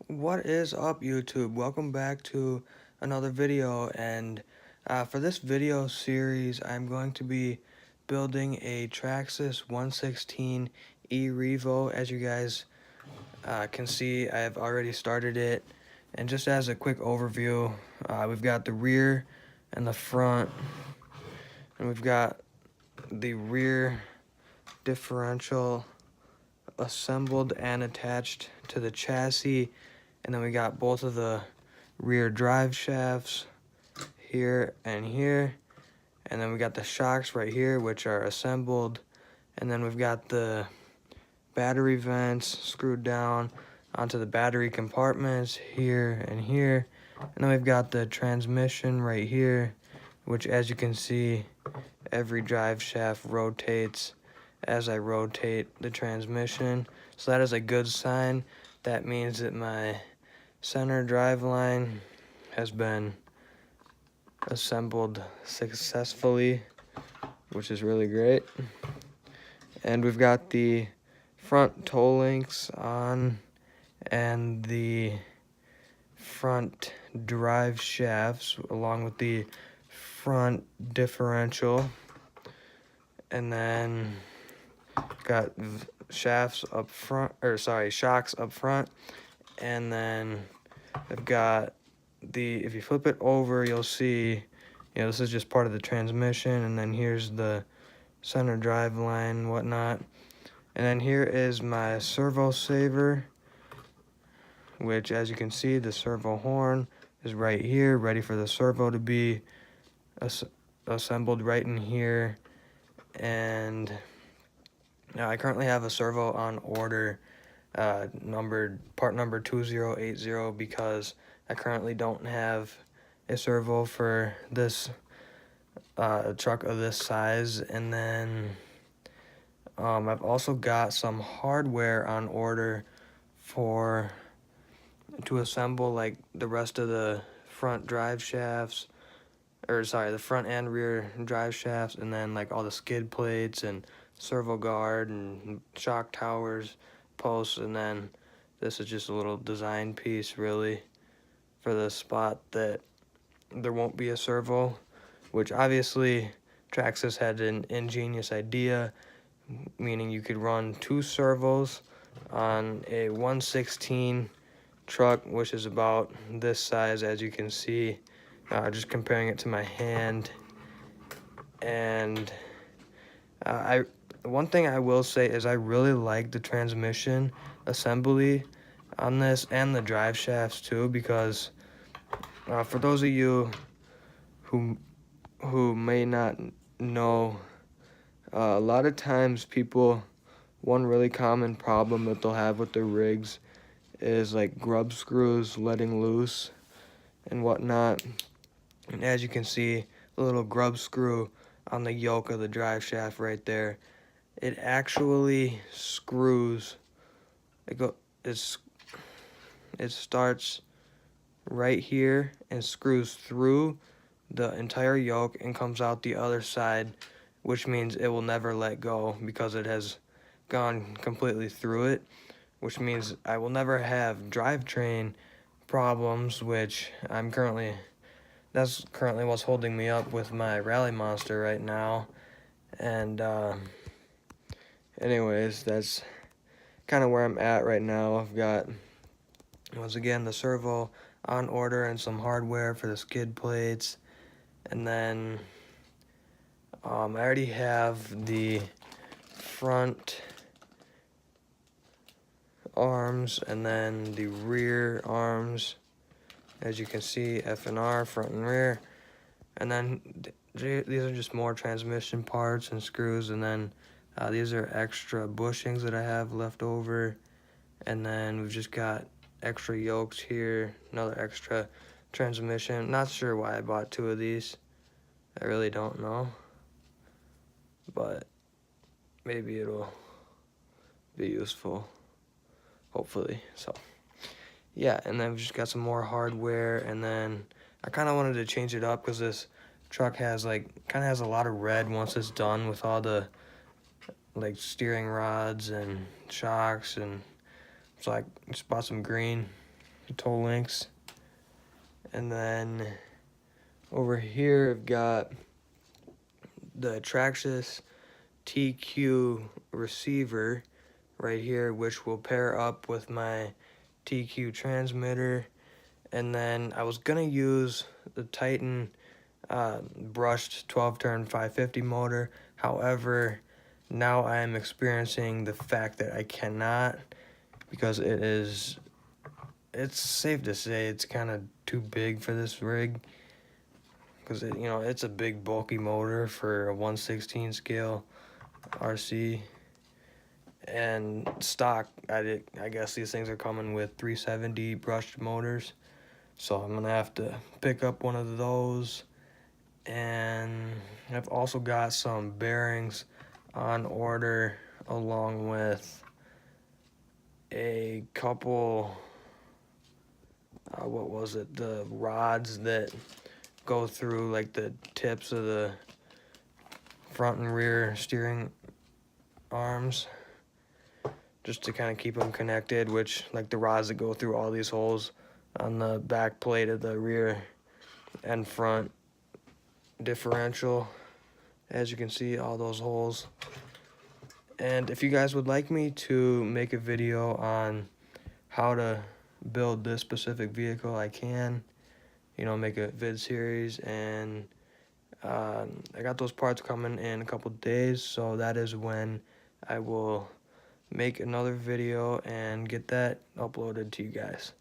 What is up, YouTube? Welcome back to another video, and for this video series I'm going to be building a Traxxas 116 E-Revo. As you guys can see, I have already started it, and just as a quick overview, we've got the rear and the front, and we've got the rear differential assembled and attached to the chassis. And then we got both of the rear drive shafts here and here. And then we got the shocks right here, which are assembled. And then we've got the battery vents screwed down onto the battery compartments here and here. And then we've got the transmission right here, which, as you can see, every drive shaft rotates as I rotate the transmission. So that is a good sign. That means that my center drive line has been assembled successfully, which is really great. And we've got the front toe links on and the front drive shafts along with the front differential, and then got shafts up front, or sorry, shocks up front. And then I've got the, if you flip it over, you'll see, this is just part of the transmission, and then here's the center drive line and whatnot. And then here is my servo saver, which, as you can see, the servo horn is right here, ready for the servo to be assembled right in here. And now I currently have a servo on order, part number 2080, because I currently don't have a servo for this truck of this size. And then I've also got some hardware on order to assemble like the rest of the front drive shafts, or sorry, the front and rear drive shafts, and then like all the skid plates and servo guard and shock towers, posts. And then this is just a little design piece really for the spot that there won't be a servo, which obviously Traxxas had an ingenious idea, meaning you could run 2 servos on a 116 truck, which is about this size, as you can see, just comparing it to my hand. And one thing I will say is I really like the transmission assembly on this, and the drive shafts too, because for those of you who may not know, a lot of times one really common problem that they'll have with their rigs is like grub screws letting loose and whatnot. And as you can see, the little grub screw on the yoke of the drive shaft right there, it actually screws. It starts right here and screws through the entire yoke and comes out the other side, which means it will never let go because it has gone completely through it, which means I will never have drivetrain problems, which that's currently what's holding me up with my Rally Monster right now. And anyways, that's kind of where I'm at right now. I've got, once again, the servo on order and some hardware for the skid plates. And then I already have the front arms and then the rear arms, as you can see, F and R, front and rear. And then these are just more transmission parts and screws. And then these are extra bushings that I have left over. And then we've just got extra yokes here, another extra transmission. Not sure why I bought 2 of these. I really don't know, but maybe it'll be useful, hopefully. So yeah, and then we've just got some more hardware. And then I kind of wanted to change it up because this truck has kind of has a lot of red once it's done with all the steering rods and shocks. And so I just bought some green toe links. And then over here I've got the Traxxas TQ receiver right here, which will pair up with my TQ transmitter. And then I was gonna use the Titan brushed 12-turn 550 motor. However, now I am experiencing the fact that I cannot, because it's safe to say it's kind of too big for this rig, because it's a big bulky motor for a 1/16 scale RC. And stock, I guess these things are coming with 370 brushed motors, so I'm gonna have to pick up one of those. And I've also got some bearings on order, along with a couple the rods that go through like the tips of the front and rear steering arms, just to kind of keep them connected, which like the rods that go through all these holes on the back plate of the rear and front differential. As you can see, all those holes. And if you guys would like me to make a video on how to build this specific vehicle, I can, make a vid series. And I got those parts coming in a couple days, so that is when I will make another video and get that uploaded to you guys.